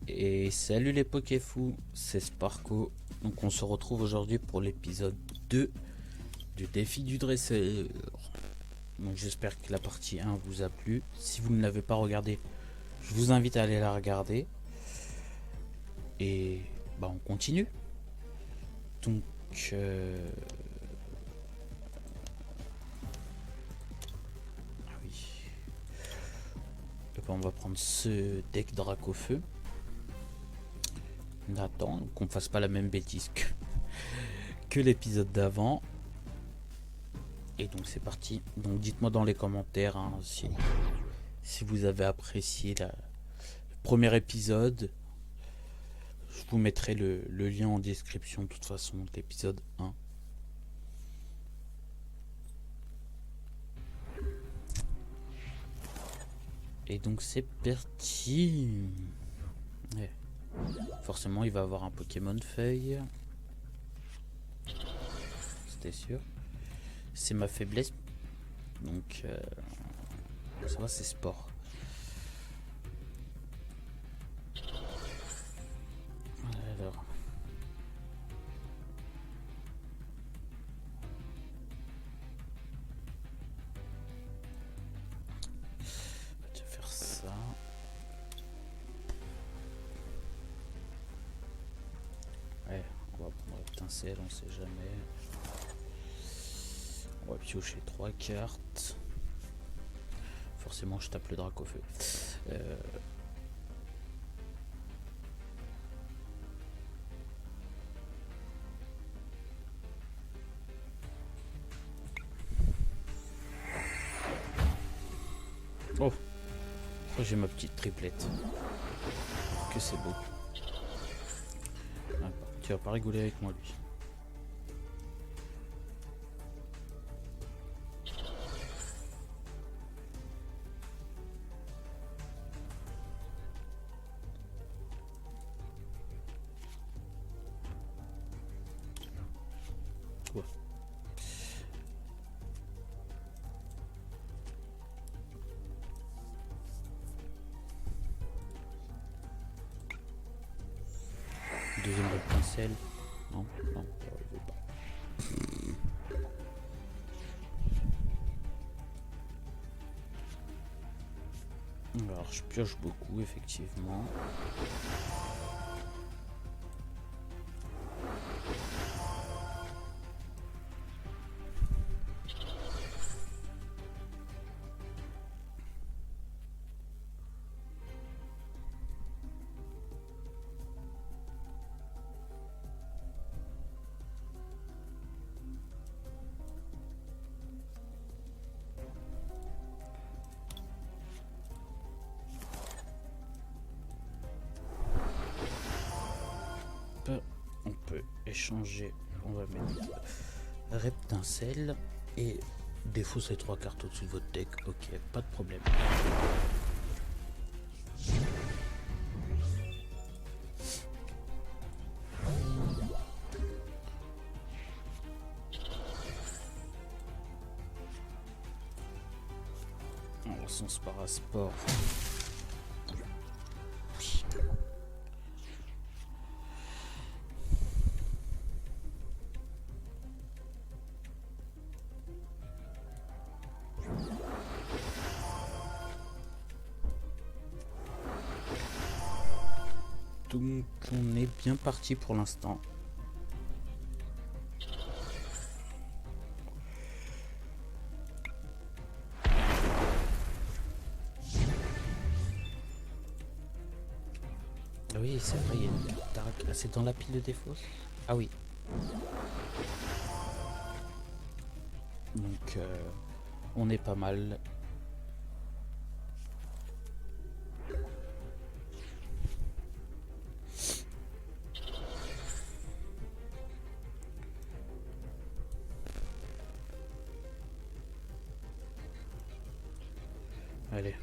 Et salut les Pokéfous, c'est Sparko. Donc on se retrouve aujourd'hui pour l'épisode 2 du défi du dresseur. Donc j'espère que la partie 1 vous a plu. Si vous ne l'avez pas regardée, je vous invite à aller la regarder. Et bah on continue. Donc ah oui. Et bah, on va prendre ce deck Dracofeu. On attend qu'on fasse pas la même bêtise que l'épisode d'avant. Et donc c'est parti. Donc dites-moi dans les commentaires si vous avez apprécié le premier épisode. Je vous mettrai le lien en description de toute façon de l'épisode 1. Et donc c'est parti. Ouais. Forcément il va avoir un Pokémon feuille. C'était sûr. C'est ma faiblesse. Donc ça va, c'est sport. Alors. On va faire ça. Ouais, on va prendre l'étincelle, on sait jamais. On va piocher 3 cartes. Forcément, je tape le Dracofeu. Oh, j'ai ma petite triplette. Que c'est beau. Ah, tu vas pas rigoler avec moi, lui. Ouais. Deuxième étincelle. Non, non, je veux pas. Alors, je pioche beaucoup, effectivement. On peut échanger. On va mettre Reptincelle et défausser 3 cartes au-dessus de votre deck. Ok, pas de problème. On sens parasport. Donc on est bien parti pour l'instant. Ah oui, c'est vrai, il y a une carte Dark. Ah, c'est dans la pile de défausse. Ah oui. Donc on est pas mal. Allez.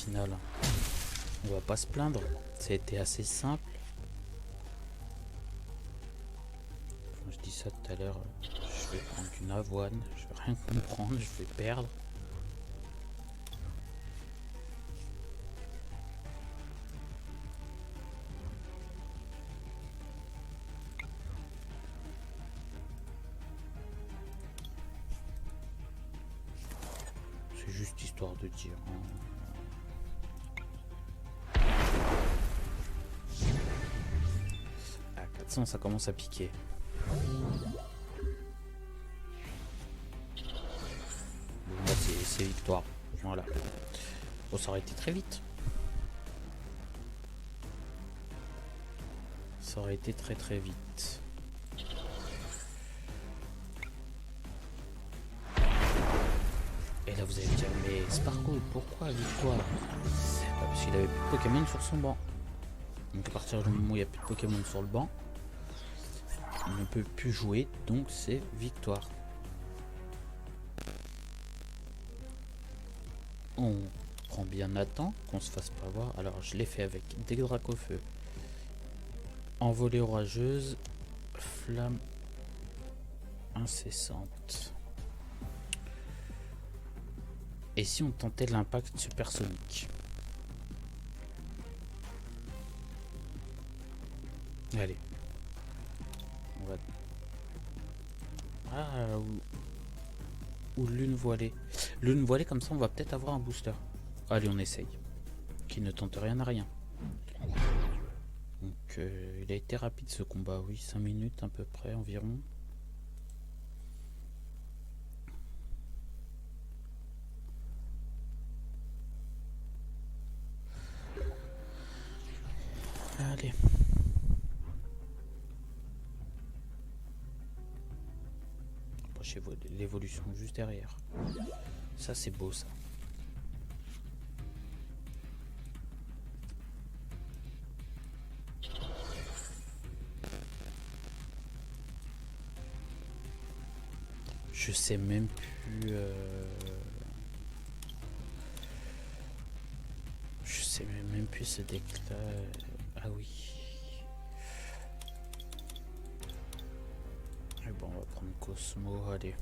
final. On va pas se plaindre. Ça a été assez simple. Quand je dis ça tout à l'heure, je vais prendre une avoine. Je vais rien comprendre, je vais perdre. C'est juste histoire de dire. À 400, ça commence à piquer. Bon, là, c'est victoire. Voilà. Bon, ça aurait été très vite. Ça aurait été très très vite. Et là vous allez me dire, mais Sparkle, pourquoi victoire? Parce qu'il avait plus de Pokémon sur son banc. Donc à partir du moment où il n'y a plus de Pokémon sur le banc, il ne peut plus jouer, donc c'est victoire. On prend bien Nathan, qu'on se fasse pas voir. Alors je l'ai fait avec des Dracofeu, envolée orageuse, flamme incessante. Et si on tentait l'impact supersonique? Allez. On va... Ah, ou lune voilée. Lune voilée, comme ça on va peut-être avoir un booster. Allez, on essaye. Qui ne tente rien à rien. Donc il a été rapide ce combat, oui, 5 minutes à peu près environ. Allez. Approchez l'évolution juste derrière. Ça c'est beau ça. Je sais même plus. Je sais même plus ce deck là. Ah oui. Et bon, on va prendre Cosmo, allez.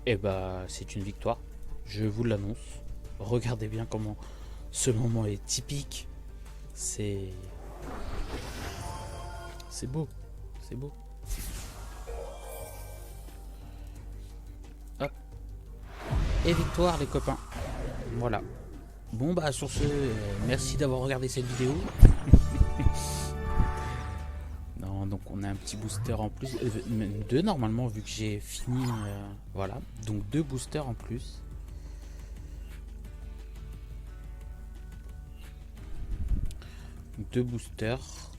Et bah c'est une victoire, je vous l'annonce. Regardez bien comment ce moment est typique. C'est beau, c'est beau. Hop. Et victoire les copains. Voilà. Bon bah sur ce, merci d'avoir regardé cette vidéo. Non, donc on a un petit booster en plus, même deux normalement vu que j'ai fini, voilà, donc 2 boosters en plus. Donc 2 boosters,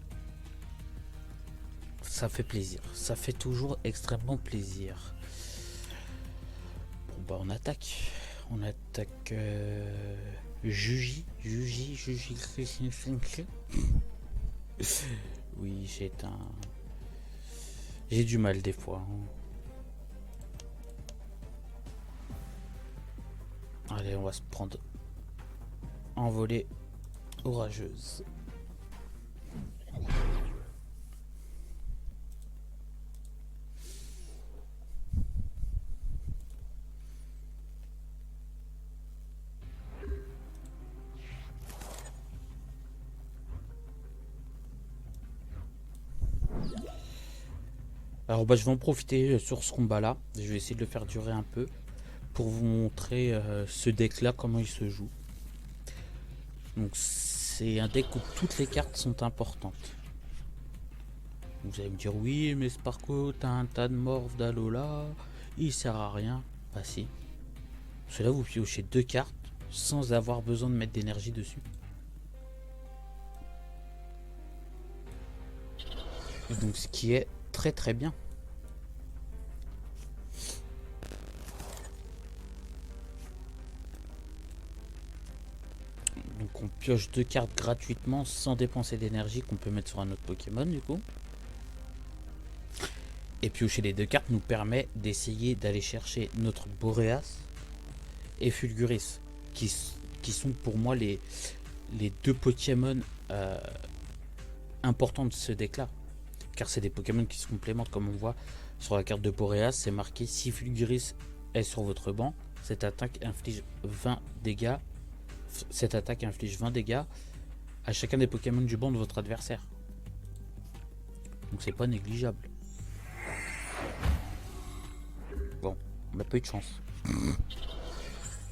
ça fait plaisir, ça fait toujours extrêmement plaisir. Bon bah on attaque Juji. Oui, j'ai du mal des fois. Allez, on va se prendre envolée orageuse. Alors bah, je vais en profiter sur ce combat là, je vais essayer de le faire durer un peu pour vous montrer ce deck là, comment il se joue. Donc c'est un deck où toutes les cartes sont importantes. Vous allez me dire oui mais Sparkle, t'as un tas de morph d'Alola, il sert à rien. Bah si. Parce que là vous piochez 2 cartes sans avoir besoin de mettre d'énergie dessus. Et donc ce qui est très très bien. Donc on pioche 2 cartes gratuitement sans dépenser d'énergie qu'on peut mettre sur un autre Pokémon du coup. Et piocher les 2 cartes nous permet d'essayer d'aller chercher notre Boreas et Fulguris, qui sont pour moi les 2 Pokémon importants de ce deck là. Car c'est des Pokémon qui se complémentent, comme on voit sur la carte de Boreas, c'est marqué si Fulguris est sur votre banc, cette attaque inflige 20 dégâts. Cette attaque inflige 20 dégâts à chacun des Pokémon du banc de votre adversaire. Donc c'est pas négligeable. Bon, on n'a pas eu de chance.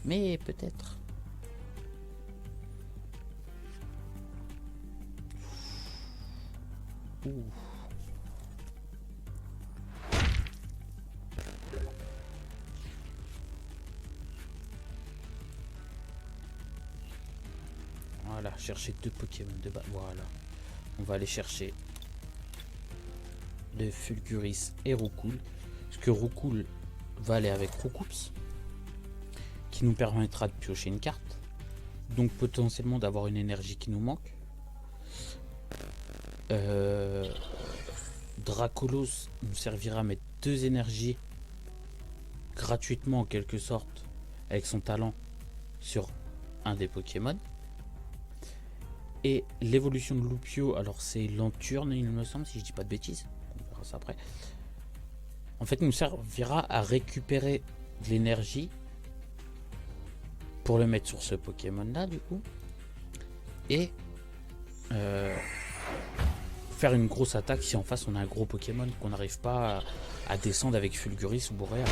Mais peut-être. Ouh. Voilà, chercher 2 Pokémon de bas. Voilà. On va aller chercher le Fulguris et Roucoule. Parce que Roucoule va aller avec Roucoups, qui nous permettra de piocher une carte. Donc potentiellement d'avoir une énergie qui nous manque. Dracolos nous servira à mettre 2 énergies gratuitement en quelque sorte avec son talent sur un des Pokémon. Et l'évolution de Lupio, alors c'est Lanturne il me semble, si je dis pas de bêtises, on verra ça après. En fait nous servira à récupérer de l'énergie pour le mettre sur ce Pokémon là du coup. Et faire une grosse attaque si en face on a un gros Pokémon qu'on n'arrive pas à descendre avec Fulguris ou Boreas.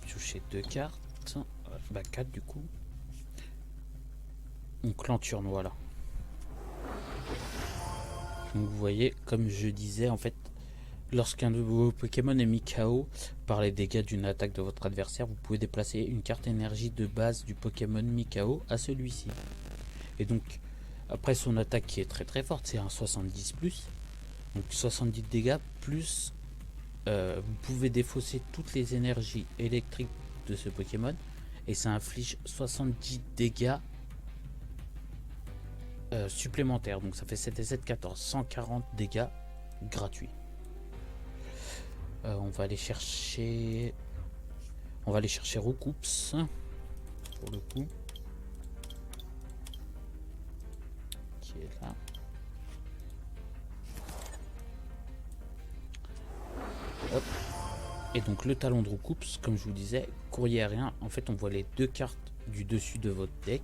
Piocher 2 cartes, bah 4 du coup. Donc Lanturne, voilà. Donc vous voyez, comme je disais, en fait, lorsqu'un de vos Pokémon est mis KO par les dégâts d'une attaque de votre adversaire, vous pouvez déplacer une carte énergie de base du Pokémon mis KO à celui-ci. Et donc, après son attaque qui est très très forte, c'est un 70+, donc 70 dégâts, plus vous pouvez défausser toutes les énergies électriques de ce Pokémon, et ça inflige 70 dégâts supplémentaires. Donc ça fait 7 et 7, 14, 140 dégâts gratuits. On va aller chercher Roucoups pour le coup, qui est là. Hop. Et donc le talon de Roucoups, comme je vous disais, courrier aérien, en fait on voit les 2 cartes du dessus de votre deck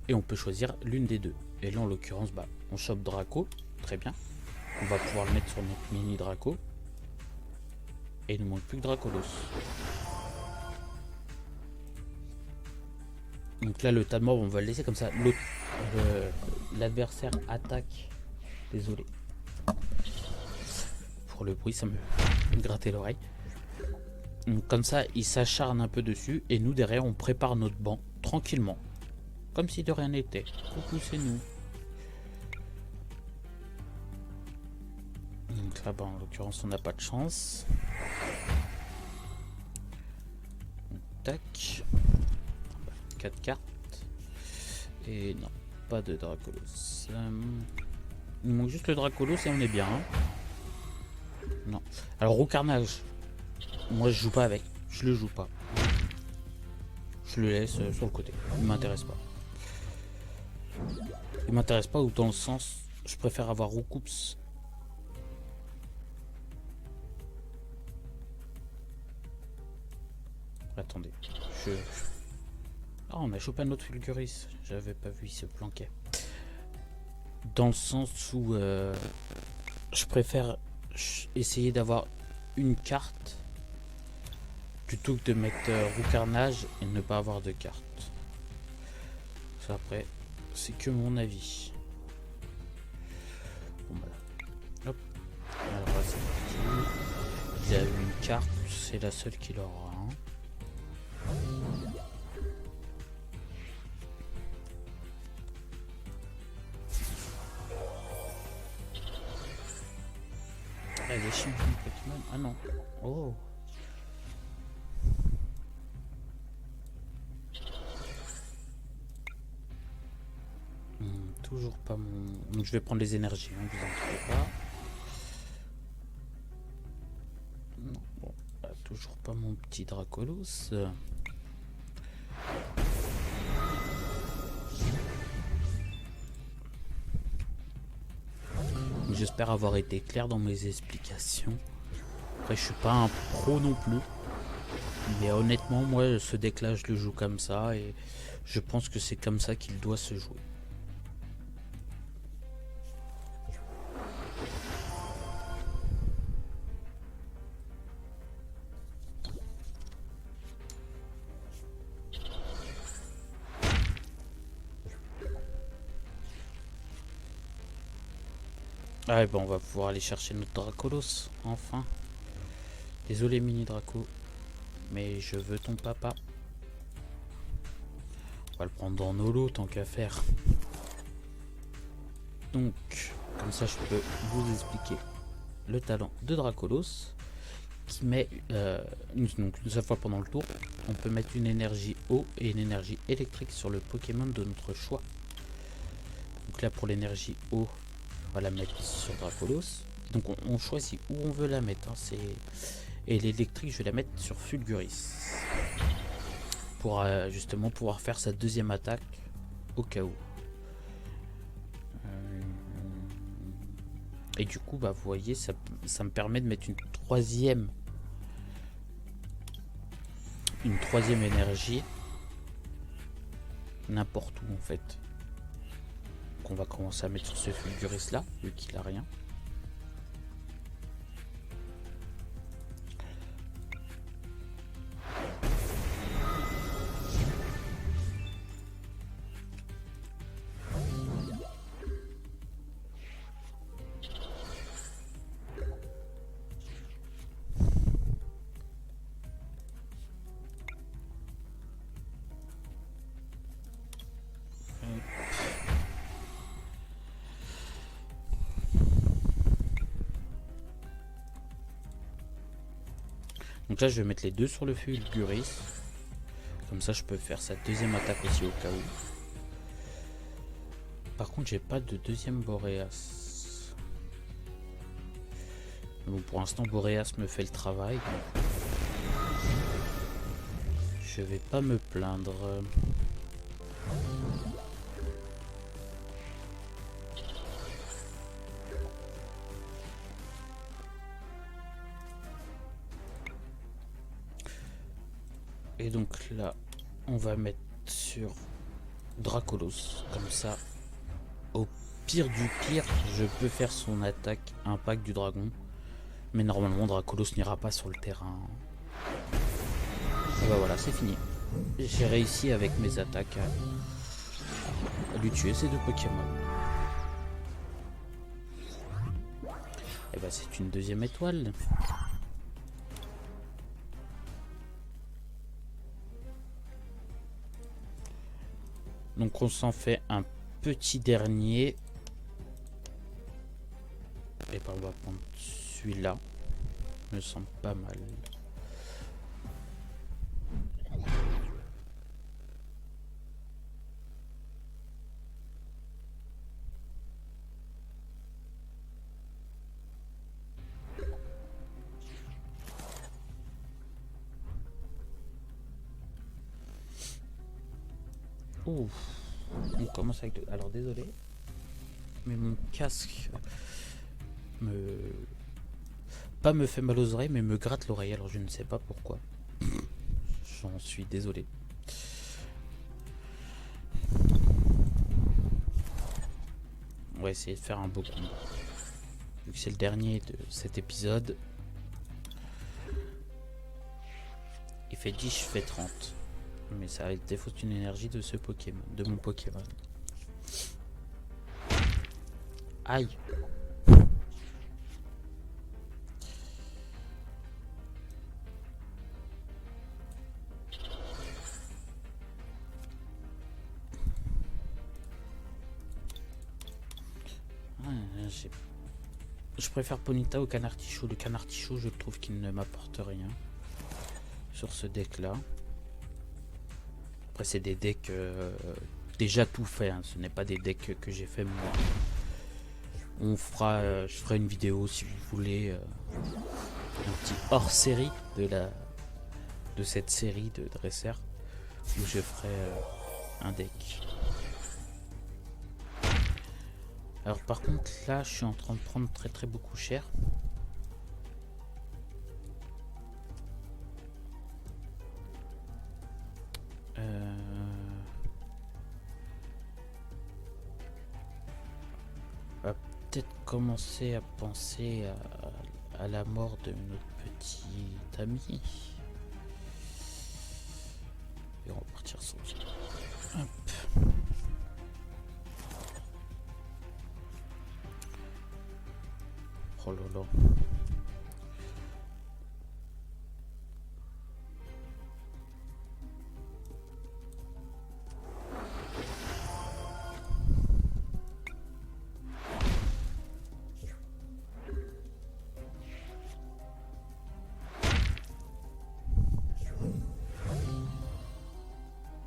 et on peut choisir l'une des 2. Et là en l'occurrence bah, on chope Draco, très bien. On va pouvoir le mettre sur notre mini Draco. Et il ne manque plus que Dracolos. Donc là le tas de mort on va le laisser comme ça. L'adversaire attaque. Désolé pour le bruit, ça me grattait l'oreille. Donc comme ça il s'acharne un peu dessus et nous derrière on prépare notre banc tranquillement. Comme si de rien n'était. Coucou, c'est nous. Donc là, bah, en l'occurrence, on n'a pas de chance. Tac. 4 cartes. Et non, pas de Dracolos. Il manque juste le Dracolos et on est bien. Hein. Non. Alors, au carnage, moi je joue pas avec. Je le joue pas. Je le laisse sur le côté. Il m'intéresse pas. Il m'intéresse pas, ou dans le sens, je préfère avoir Roucoups. Attendez, Ah, on a chopé un autre Fulguris. J'avais pas vu, il se planquait. Dans le sens où je préfère essayer d'avoir une carte plutôt que de mettre Roucarnage et ne pas avoir de carte. Ça après, c'est que mon avis. il a eu une carte, c'est la seule qu'il aura. Hein. Ah, les champions Pokémon. Ah non. Oh. Toujours pas mon... Donc je vais prendre les énergies, hein, vous inquiétez pas. Non, bon, toujours pas mon petit Dracolos. J'espère avoir été clair dans mes explications. Après, je suis pas un pro non plus. Mais honnêtement, moi, ce deck-là, je le joue comme ça. Et je pense que c'est comme ça qu'il doit se jouer. Ah, et ben, on va pouvoir aller chercher notre Dracolos, enfin. Désolé, mini Draco. Mais je veux ton papa. On va le prendre dans nos lots tant qu'à faire. Donc, comme ça je peux vous expliquer le talent de Dracolos qui met, donc une seule fois pendant le tour, on peut mettre une énergie eau et une énergie électrique sur le Pokémon de notre choix. Donc là pour l'énergie eau, on va la mettre sur Dracolos. Donc on choisit où on veut la mettre. Hein, et l'électrique je vais la mettre sur Fulguris. Pour justement pouvoir faire sa deuxième attaque au cas où. Et du coup, bah, vous voyez, ça me permet de mettre une troisième énergie n'importe où en fait. Donc on va commencer à mettre sur ce Fulguris là, vu qu'il a rien. Donc là je vais mettre les deux sur le Fulguris. Comme ça je peux faire sa deuxième attaque aussi au cas où. Par contre j'ai pas de deuxième Boréas. Bon, pour l'instant Boréas me fait le travail. Donc je vais pas me plaindre. Et donc là, on va mettre sur Dracolos. Comme ça, au pire du pire, je peux faire son attaque impact du dragon. Mais normalement, Dracolos n'ira pas sur le terrain. Et bah voilà, c'est fini. J'ai réussi avec mes attaques à lui tuer ces deux Pokémon. Et bah c'est une deuxième étoile. Donc on s'en fait un petit dernier. Et ben on va prendre celui-là. Me semble pas mal. Ouf. On commence avec... Alors désolé. Mais mon casque pas me fait mal aux oreilles, mais me gratte l'oreille. Alors je ne sais pas pourquoi. J'en suis désolé. On va essayer de faire un beau combat. Vu que c'est le dernier de cet épisode. Il fait 10, je fais 30. Mais ça va être défaut d'une énergie de ce Pokémon, de mon Pokémon. Aïe. Je préfère Ponyta au canard tichou. Le canard tichou, je trouve qu'il ne m'apporte rien sur ce deck là. Après c'est des decks déjà tout fait, hein. Ce n'est pas des decks que j'ai fait moi. Je ferai une vidéo si vous voulez, un petit hors série de cette série de dresseurs où je ferai un deck. Alors par contre là je suis en train de prendre très beaucoup cher. On va peut-être commencer à penser à la mort de notre petit ami. Et on va partir sur hop. Oh là là.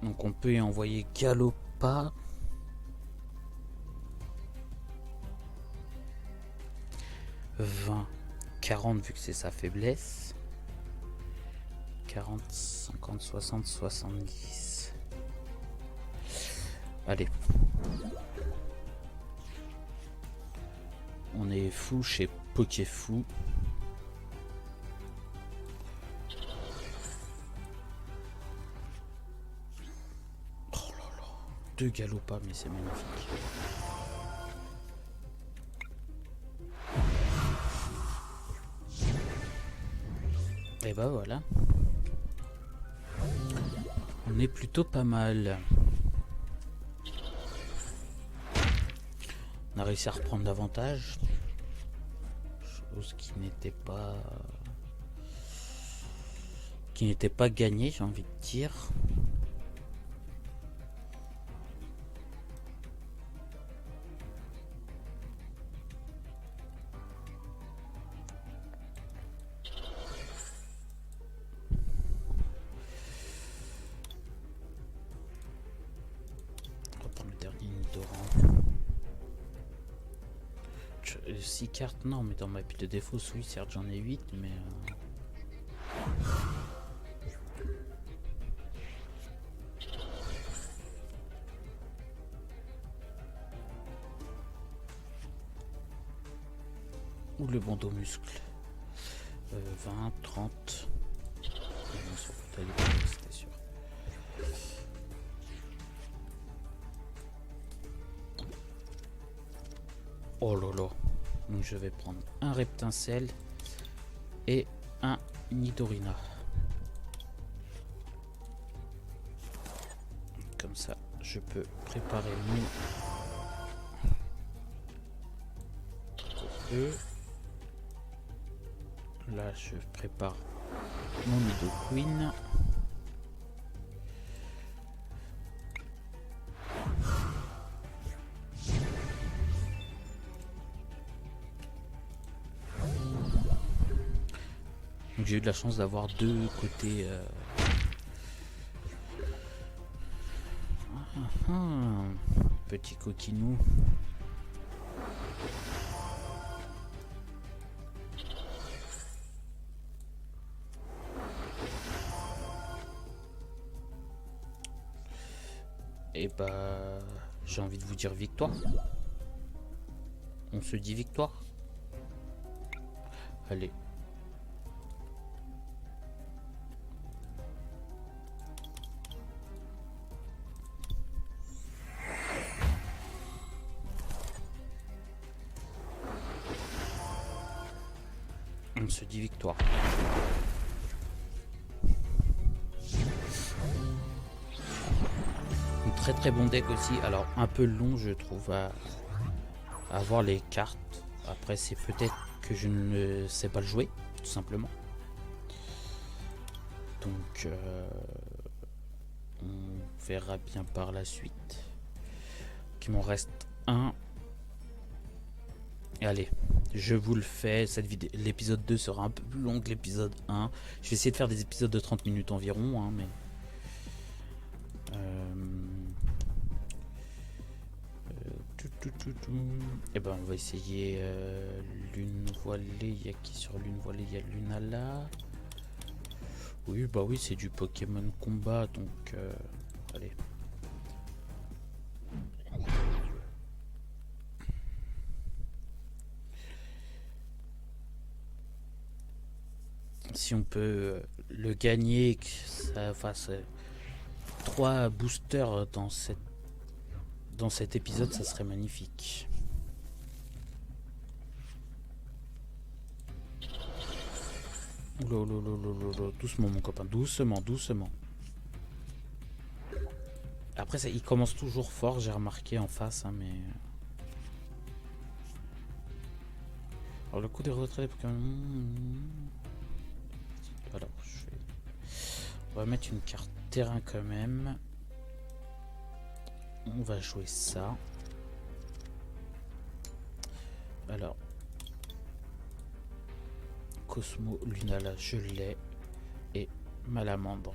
Donc on peut y envoyer Galopa. « 20, 40 vu que c'est sa faiblesse. 40, 50, 60, 70. Allez. On est fou chez Pokéfou. Oh là là. 2 Galopas, mais c'est magnifique. Et bah voilà. On est plutôt pas mal. On a réussi à reprendre davantage. Chose qui n'était pas gagnée, j'ai envie de dire. Le 6 cartes, non, mais dans ma pile de défaut, oui, certes, j'en ai 8, mais. Ou le bandeau muscle. 20, 30. C'était sûr. Oh là là. Donc je vais prendre un Reptincelle et un Nidorina. Comme ça, je peux préparer mon feu. Là, je prépare mon Nidoqueen. J'ai eu de la chance d'avoir deux côtés. Petit coquinou. Et bah, j'ai envie de vous dire victoire. On se dit victoire. Allez. On se dit victoire. Un très bon deck aussi. Alors un peu long je trouve à voir les cartes. Après c'est peut-être que je ne sais pas le jouer tout simplement. Donc on verra bien par la suite. Il m'en reste un. Et allez, je vous le fais. L'épisode 2 sera un peu plus long que l'épisode 1. Je vais essayer de faire des épisodes de 30 minutes environ, hein, mais... Et ben on va essayer lune voilée. Il y a qui sur lune voilée? Il y a Lunala. Oui, bah oui, c'est du Pokémon combat, donc allez. Si on peut le gagner, que ça fasse 3 boosters dans cet épisode, ça serait magnifique. Oula, doucement mon copain, doucement. Après ça, il commence toujours fort, j'ai remarqué en face, hein, mais... Alors le coup des retraits des Pokémon... Alors, on va mettre une carte terrain quand même. On va jouer ça. Alors, Cosmo Lunala, je l'ai. Et Malamandre.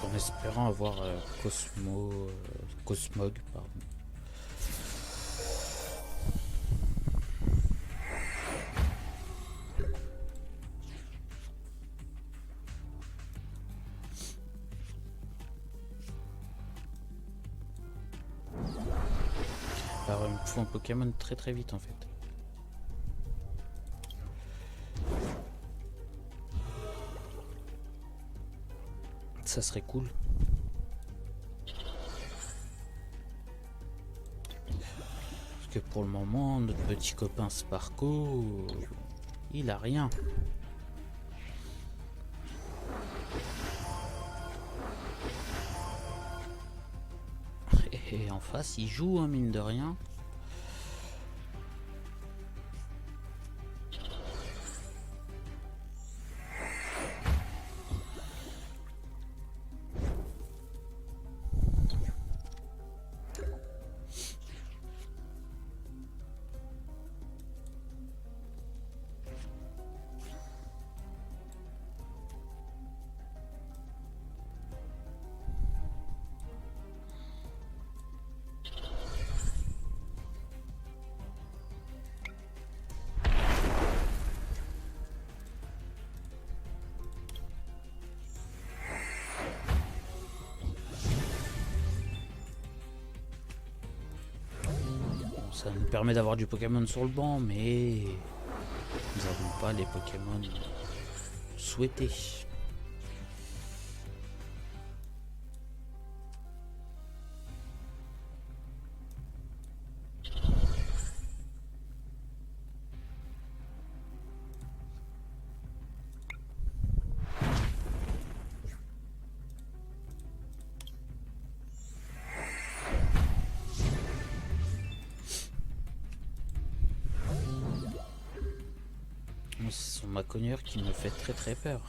En espérant avoir Cosmog, pardon. Alors il me faut un Pokémon très vite en fait. Ça serait cool. Parce que pour le moment, notre petit copain Sparko, il a rien. Et en face, il joue, hein, mine de rien. Ça nous permet d'avoir du Pokémon sur le banc, mais nous n'avons pas les Pokémon souhaités. Ce sont Maconieur qui me fait très peur.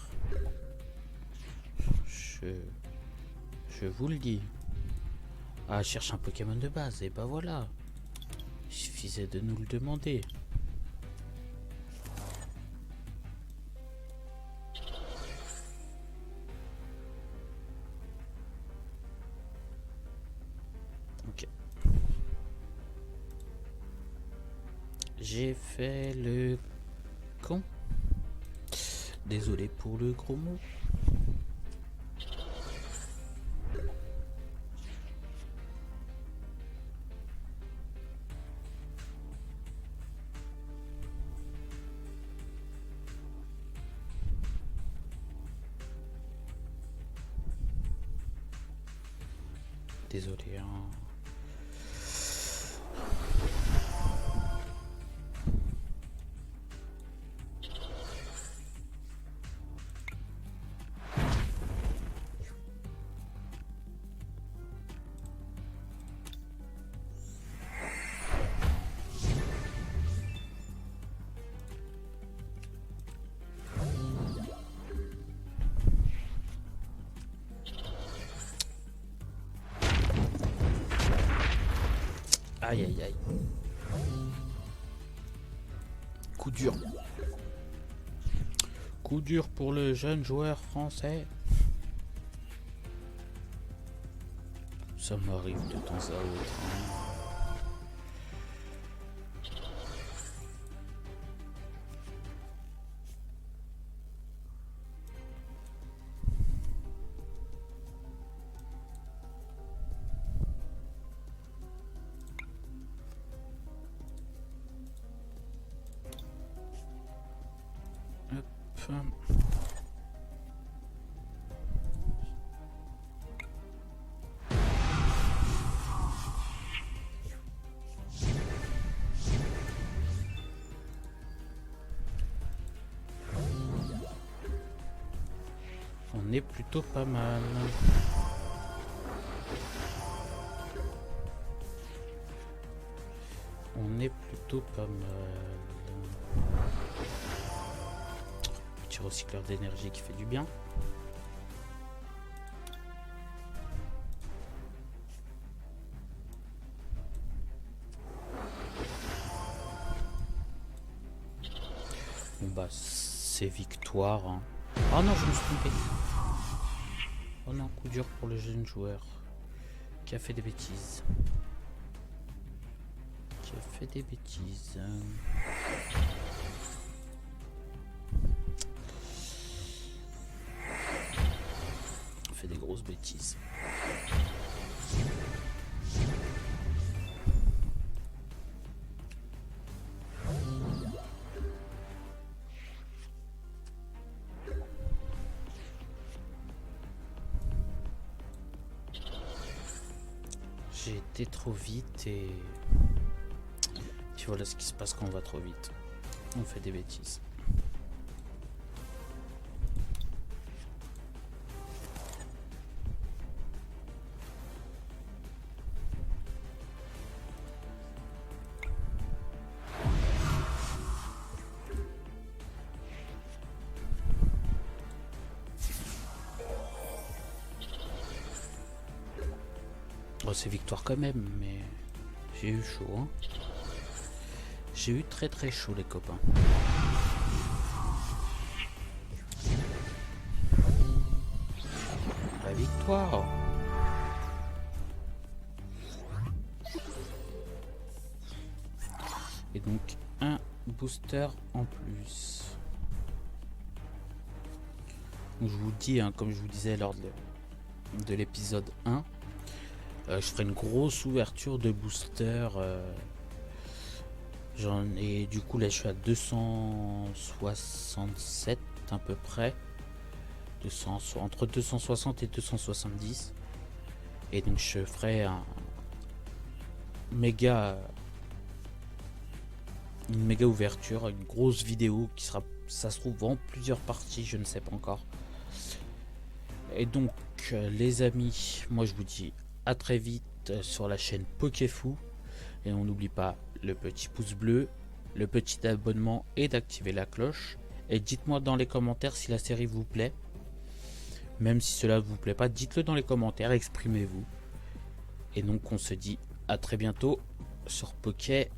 Je vous le dis. Ah, je cherche un Pokémon de base, et bah voilà. Il suffisait de nous le demander. Ok. J'ai fait le con. Désolé pour le gros mot. Désolé, hein. Aïe aïe aïe. Coup dur. Coup dur pour le jeune joueur français. Ça m'arrive de temps à autre. Hop. On est plutôt pas mal. On est plutôt pas mal. Petit recycleur d'énergie qui fait du bien. Bon bah c'est victoire. Hein. Oh non, je me suis trompé. Oh non, coup dur pour le jeune joueur qui a fait des bêtises. Qui a fait des bêtises. Fait des grosses bêtises. J'ai été trop vite et voilà ce qui se passe quand on va trop vite. On fait des bêtises. Oh, c'est victoire quand même, mais j'ai eu chaud. Hein. J'ai eu très très chaud les copains. La victoire. Et donc un booster en plus. Donc, je vous dis, hein, comme je vous disais lors de l'épisode 1, je ferai une grosse ouverture de booster. Et du coup là je suis à 267 à peu près. Entre 260 et 270. Et donc je ferai une méga ouverture, une grosse vidéo qui sera, ça se trouve, en plusieurs parties, je ne sais pas encore. Et donc les amis, moi je vous dis à très vite sur la chaîne Pokéfou. Et on n'oublie pas le petit pouce bleu, le petit abonnement et d'activer la cloche. Et dites-moi dans les commentaires si la série vous plaît. Même si cela ne vous plaît pas, dites-le dans les commentaires, exprimez-vous. Et donc on se dit à très bientôt sur Pokéfou.